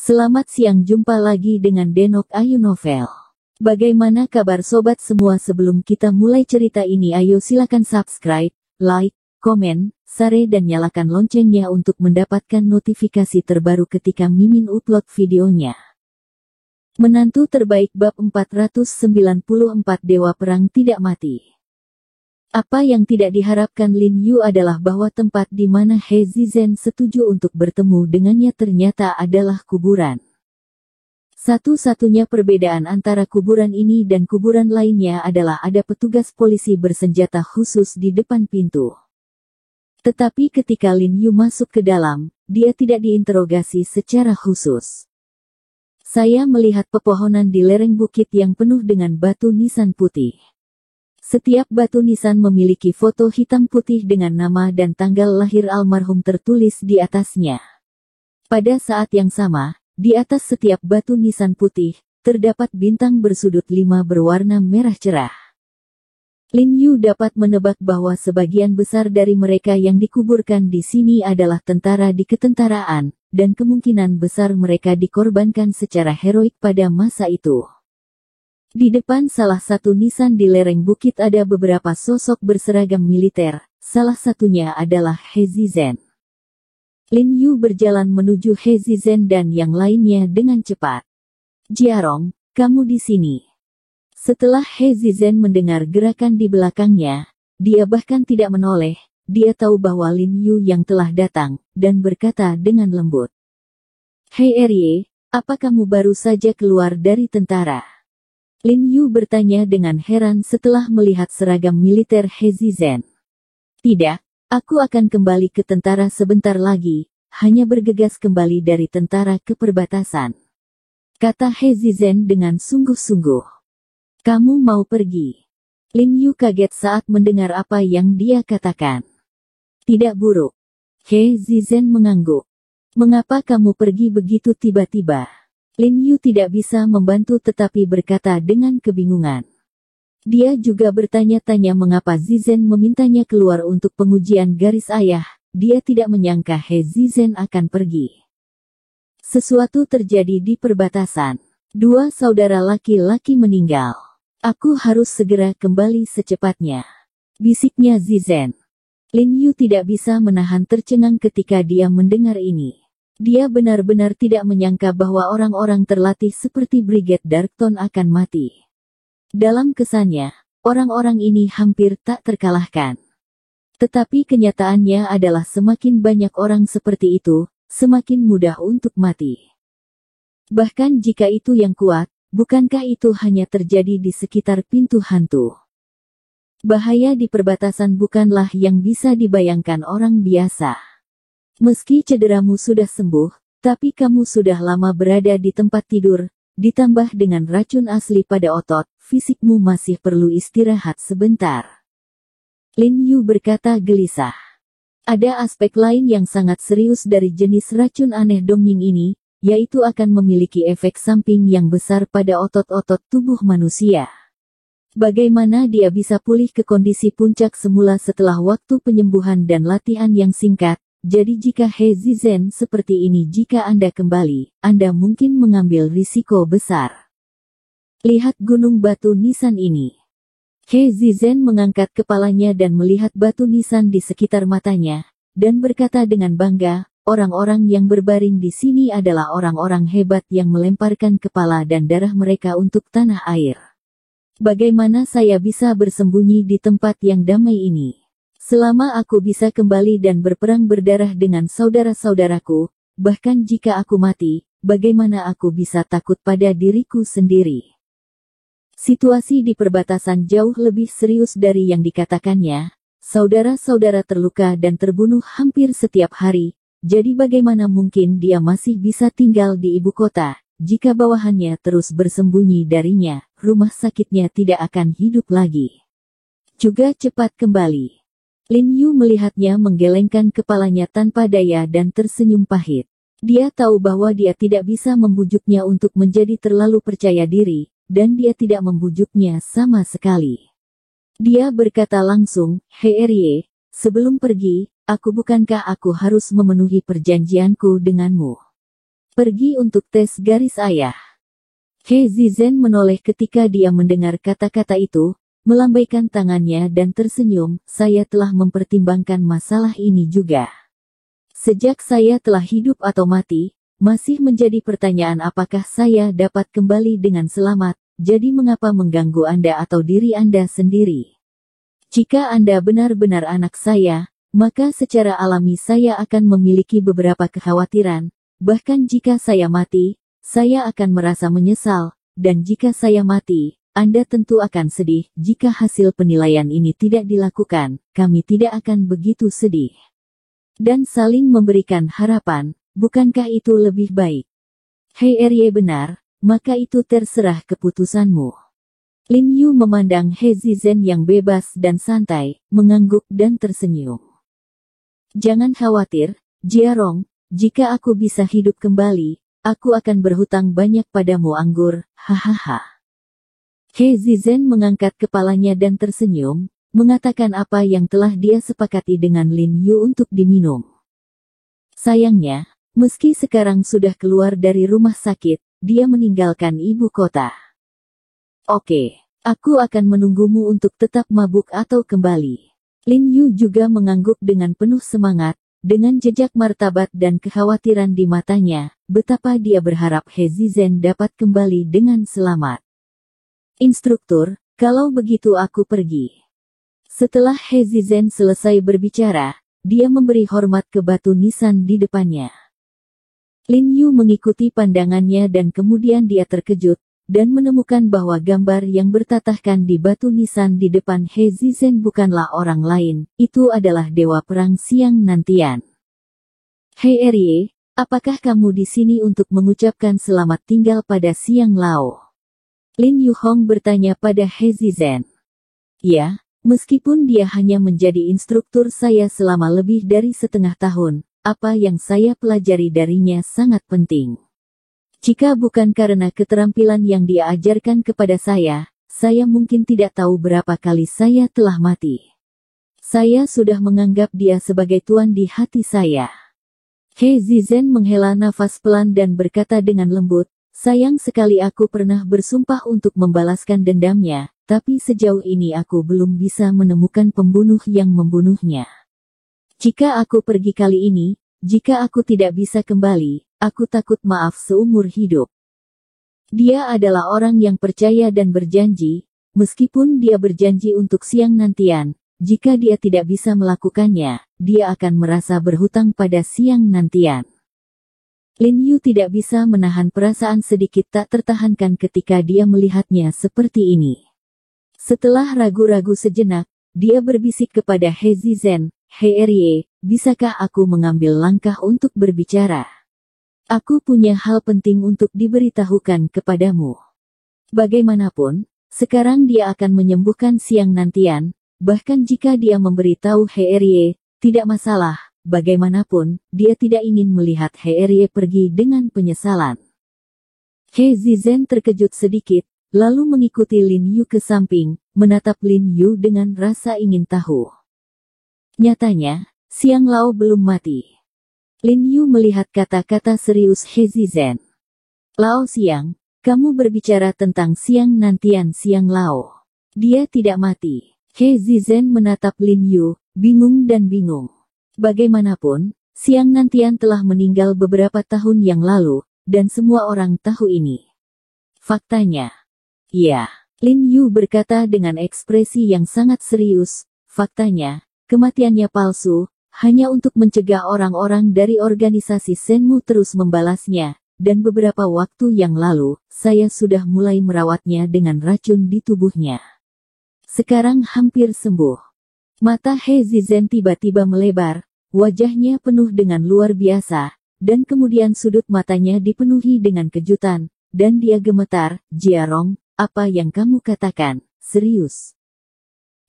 Selamat siang, jumpa lagi dengan Denok Ayu Novel. Bagaimana kabar sobat semua? Sebelum kita mulai cerita ini, ayo silakan subscribe, like, komen, share dan nyalakan loncengnya untuk mendapatkan notifikasi terbaru ketika Mimin upload videonya. Menantu terbaik bab 494 Dewa Perang Tidak Mati. Apa yang tidak diharapkan Lin Yu adalah bahwa tempat di mana He Zizhen setuju untuk bertemu dengannya ternyata adalah kuburan. Satu-satunya perbedaan antara kuburan ini dan kuburan lainnya adalah ada petugas polisi bersenjata khusus di depan pintu. Tetapi ketika Lin Yu masuk ke dalam, dia tidak diinterogasi secara khusus. Saya melihat pepohonan di lereng bukit yang penuh dengan batu nisan putih. Setiap batu nisan memiliki foto hitam putih dengan nama dan tanggal lahir almarhum tertulis di atasnya. Pada saat yang sama, di atas setiap batu nisan putih, terdapat bintang bersudut 5 berwarna merah cerah. Lin Yu dapat menebak bahwa sebagian besar dari mereka yang dikuburkan di sini adalah tentara di ketentaraan, dan kemungkinan besar mereka dikorbankan secara heroik pada masa itu. Di depan salah satu nisan di lereng bukit ada beberapa sosok berseragam militer, salah satunya adalah He Zizhen. Lin Yu berjalan menuju He Zizhen dan yang lainnya dengan cepat. "Jiarong, kamu di sini." Setelah He Zizhen mendengar gerakan di belakangnya, dia bahkan tidak menoleh, dia tahu bahwa Lin Yu yang telah datang, dan berkata dengan lembut. "Hei Erye, apa kamu baru saja keluar dari tentara?" Lin Yu bertanya dengan heran setelah melihat seragam militer He Zizhen. "Tidak, aku akan kembali ke tentara sebentar lagi, hanya bergegas kembali dari tentara ke perbatasan," kata He Zizhen dengan sungguh-sungguh. "Kamu mau pergi?" Lin Yu kaget saat mendengar apa yang dia katakan. "Tidak buruk." He Zizhen mengangguk. "Mengapa kamu pergi begitu tiba-tiba?" Lin Yu tidak bisa membantu tetapi berkata dengan kebingungan. Dia juga bertanya-tanya mengapa Zizhen memintanya keluar untuk pengujian garis ayah, dia tidak menyangka He Zizhen akan pergi. Sesuatu terjadi di perbatasan. 2 saudara laki-laki meninggal. "Aku harus segera kembali secepatnya," bisiknya Zizhen. Lin Yu tidak bisa menahan tercengang ketika dia mendengar ini. Dia benar-benar tidak menyangka bahwa orang-orang terlatih seperti Brigade Darkton akan mati. Dalam kesannya, orang-orang ini hampir tak terkalahkan. Tetapi kenyataannya adalah semakin banyak orang seperti itu, semakin mudah untuk mati. Bahkan jika itu yang kuat, bukankah itu hanya terjadi di sekitar pintu hantu? Bahaya di perbatasan bukanlah yang bisa dibayangkan orang biasa. Meski cederamu sudah sembuh, tapi kamu sudah lama berada di tempat tidur, ditambah dengan racun asli pada otot, fisikmu masih perlu istirahat sebentar. Lin Yu berkata gelisah. Ada aspek lain yang sangat serius dari jenis racun aneh dongeng ini, yaitu akan memiliki efek samping yang besar pada otot-otot tubuh manusia. Bagaimana dia bisa pulih ke kondisi puncak semula setelah waktu penyembuhan dan latihan yang singkat? Jadi jika He Zizhen seperti ini, jika Anda kembali, Anda mungkin mengambil risiko besar. Lihat gunung batu nisan ini. He Zizhen mengangkat kepalanya dan melihat batu nisan di sekitar matanya, dan berkata dengan bangga, "Orang-orang yang berbaring di sini adalah orang-orang hebat yang melemparkan kepala dan darah mereka untuk tanah air. Bagaimana saya bisa bersembunyi di tempat yang damai ini? Selama aku bisa kembali dan berperang berdarah dengan saudara-saudaraku, bahkan jika aku mati, bagaimana aku bisa takut pada diriku sendiri?" Situasi di perbatasan jauh lebih serius dari yang dikatakannya. Saudara-saudara terluka dan terbunuh hampir setiap hari, jadi bagaimana mungkin dia masih bisa tinggal di ibu kota? Jika bawahannya terus bersembunyi darinya, rumah sakitnya tidak akan hidup lagi. Juga cepat kembali. Lin Yu melihatnya menggelengkan kepalanya tanpa daya dan tersenyum pahit. Dia tahu bahwa dia tidak bisa membujuknya untuk menjadi terlalu percaya diri, dan dia tidak membujuknya sama sekali. Dia berkata langsung, "Hei Erye, sebelum pergi, bukankah aku harus memenuhi perjanjianku denganmu?" Pergi untuk tes garis ayah. He Zizhen menoleh ketika dia mendengar kata-kata itu, melambaikan tangannya dan tersenyum. Saya telah mempertimbangkan masalah ini juga. Sejak saya telah hidup atau mati, masih menjadi pertanyaan apakah saya dapat kembali dengan selamat, jadi mengapa mengganggu Anda atau diri Anda sendiri? Jika Anda benar-benar anak saya, maka secara alami saya akan memiliki beberapa kekhawatiran, bahkan jika saya mati, saya akan merasa menyesal, dan jika saya mati, Anda tentu akan sedih. Jika hasil penilaian ini tidak dilakukan, kami tidak akan begitu sedih. Dan saling memberikan harapan, bukankah itu lebih baik? Hei Erye benar, maka itu terserah keputusanmu. Lin Yu memandang He Zizhen yang bebas dan santai, mengangguk dan tersenyum. Jangan khawatir, Jiarong, jika aku bisa hidup kembali, aku akan berhutang banyak padamu anggur, hahaha. He Zizhen mengangkat kepalanya dan tersenyum, mengatakan apa yang telah dia sepakati dengan Lin Yu untuk diminum. Sayangnya, meski sekarang sudah keluar dari rumah sakit, dia meninggalkan ibu kota. Oke, aku akan menunggumu untuk tetap mabuk atau kembali. Lin Yu juga mengangguk dengan penuh semangat, dengan jejak martabat dan kekhawatiran di matanya, betapa dia berharap He Zizhen dapat kembali dengan selamat. Instruktur, kalau begitu aku pergi. Setelah He Zizhen selesai berbicara, dia memberi hormat ke batu nisan di depannya. Lin Yu mengikuti pandangannya dan kemudian dia terkejut, dan menemukan bahwa gambar yang bertatahkan di batu nisan di depan He Zizhen bukanlah orang lain, itu adalah Dewa Perang Siang Nantian. Hei Erye, apakah kamu di sini untuk mengucapkan selamat tinggal pada Siang Lao? Lin Yu Hong bertanya pada He Zizhen. Ya. Meskipun dia hanya menjadi instruktur saya selama lebih dari setengah tahun, apa yang saya pelajari darinya sangat penting. Jika bukan karena keterampilan yang dia ajarkan kepada saya mungkin tidak tahu berapa kali saya telah mati. Saya sudah menganggap dia sebagai tuan di hati saya. He Zizhen menghela nafas pelan dan berkata dengan lembut, sayang sekali aku pernah bersumpah untuk membalaskan dendamnya. Tapi sejauh ini aku belum bisa menemukan pembunuh yang membunuhnya. Jika aku pergi kali ini, jika aku tidak bisa kembali, aku takut maaf seumur hidup. Dia adalah orang yang percaya dan berjanji, meskipun dia berjanji untuk Siang Nantian, jika dia tidak bisa melakukannya, dia akan merasa berhutang pada Siang Nantian. Lin Yu tidak bisa menahan perasaan sedikit tak tertahankan ketika dia melihatnya seperti ini. Setelah ragu-ragu sejenak, dia berbisik kepada He Zizhen, Hei Erye, bisakah aku mengambil langkah untuk berbicara? Aku punya hal penting untuk diberitahukan kepadamu. Bagaimanapun, sekarang dia akan menyembuhkan Siang Nantian, bahkan jika dia memberitahu Hei Erye, tidak masalah, bagaimanapun, dia tidak ingin melihat Hei Erye pergi dengan penyesalan. He Zizhen terkejut sedikit, lalu mengikuti Lin Yu ke samping, menatap Lin Yu dengan rasa ingin tahu. Nyatanya, Siang Lao belum mati. Lin Yu melihat kata-kata serius He Zizhen. Lao Siang, kamu berbicara tentang Siang Nantian Siang Lao. Dia tidak mati. He Zizhen menatap Lin Yu, bingung dan bingung. Bagaimanapun, Siang Nantian telah meninggal beberapa tahun yang lalu, dan semua orang tahu ini. Faktanya. Ya, Lin Yu berkata dengan ekspresi yang sangat serius, faktanya, kematiannya palsu, hanya untuk mencegah orang-orang dari organisasi Shenmue terus membalasnya, dan beberapa waktu yang lalu, saya sudah mulai merawatnya dengan racun di tubuhnya. Sekarang hampir sembuh. Mata He Zizhen tiba-tiba melebar, wajahnya penuh dengan luar biasa, dan kemudian sudut matanya dipenuhi dengan kejutan, dan dia gemetar, Jiarong, apa yang kamu katakan, serius?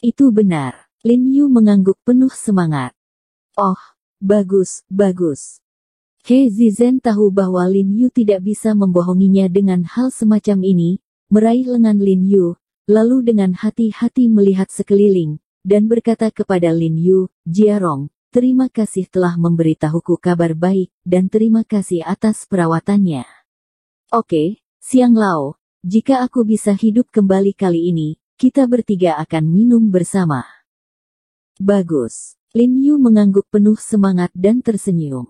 Itu benar. Lin Yu mengangguk penuh semangat. Oh, bagus, bagus. He Zizhen tahu bahwa Lin Yu tidak bisa membohonginya dengan hal semacam ini, meraih lengan Lin Yu, lalu dengan hati-hati melihat sekeliling, dan berkata kepada Lin Yu, Jiarong, terima kasih telah memberitahuku kabar baik, dan terima kasih atas perawatannya. Oke, Siang Lao, jika aku bisa hidup kembali kali ini, kita bertiga akan minum bersama. Bagus. Lin Yu mengangguk penuh semangat dan tersenyum.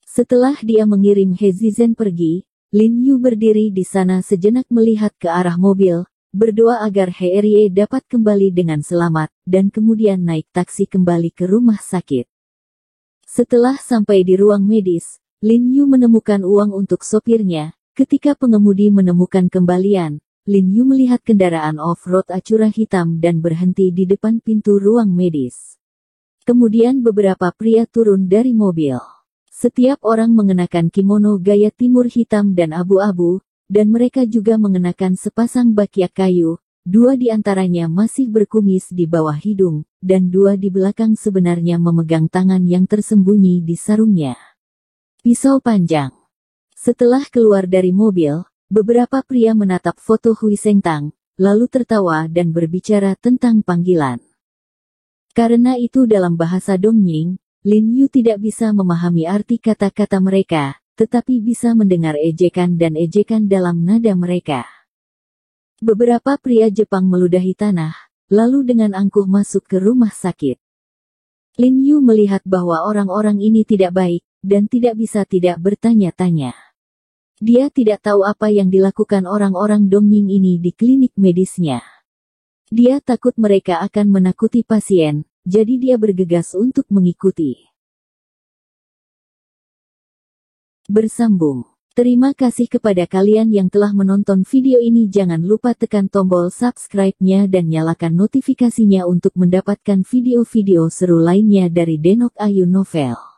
Setelah dia mengirim He Zizen pergi, Lin Yu berdiri di sana sejenak melihat ke arah mobil, berdoa agar He Erie dapat kembali dengan selamat, dan kemudian naik taksi kembali ke rumah sakit. Setelah sampai di ruang medis, Lin Yu menemukan uang untuk sopirnya. Ketika pengemudi menemukan kembalian, Lin Yu melihat kendaraan off-road Acura hitam dan berhenti di depan pintu ruang medis. Kemudian beberapa pria turun dari mobil. Setiap orang mengenakan kimono gaya timur hitam dan abu-abu, dan mereka juga mengenakan sepasang bakyak kayu. 2 di antaranya masih berkumis di bawah hidung, dan 2 di belakang sebenarnya memegang tangan yang tersembunyi di sarungnya. Pisau panjang. Setelah keluar dari mobil, beberapa pria menatap foto Hui Sengtang, lalu tertawa dan berbicara tentang panggilan. Karena itu dalam bahasa Dongying, Lin Yu tidak bisa memahami arti kata-kata mereka, tetapi bisa mendengar ejekan dan ejekan dalam nada mereka. Beberapa pria Jepang meludahi tanah, lalu dengan angkuh masuk ke rumah sakit. Lin Yu melihat bahwa orang-orang ini tidak baik, dan tidak bisa tidak bertanya-tanya. Dia tidak tahu apa yang dilakukan orang-orang Dongying ini di klinik medisnya. Dia takut mereka akan menakuti pasien, jadi dia bergegas untuk mengikuti. Bersambung. Terima kasih kepada kalian yang telah menonton video ini. Jangan lupa tekan tombol subscribe-nya dan nyalakan notifikasinya untuk mendapatkan video-video seru lainnya dari Denok Ayu Novel.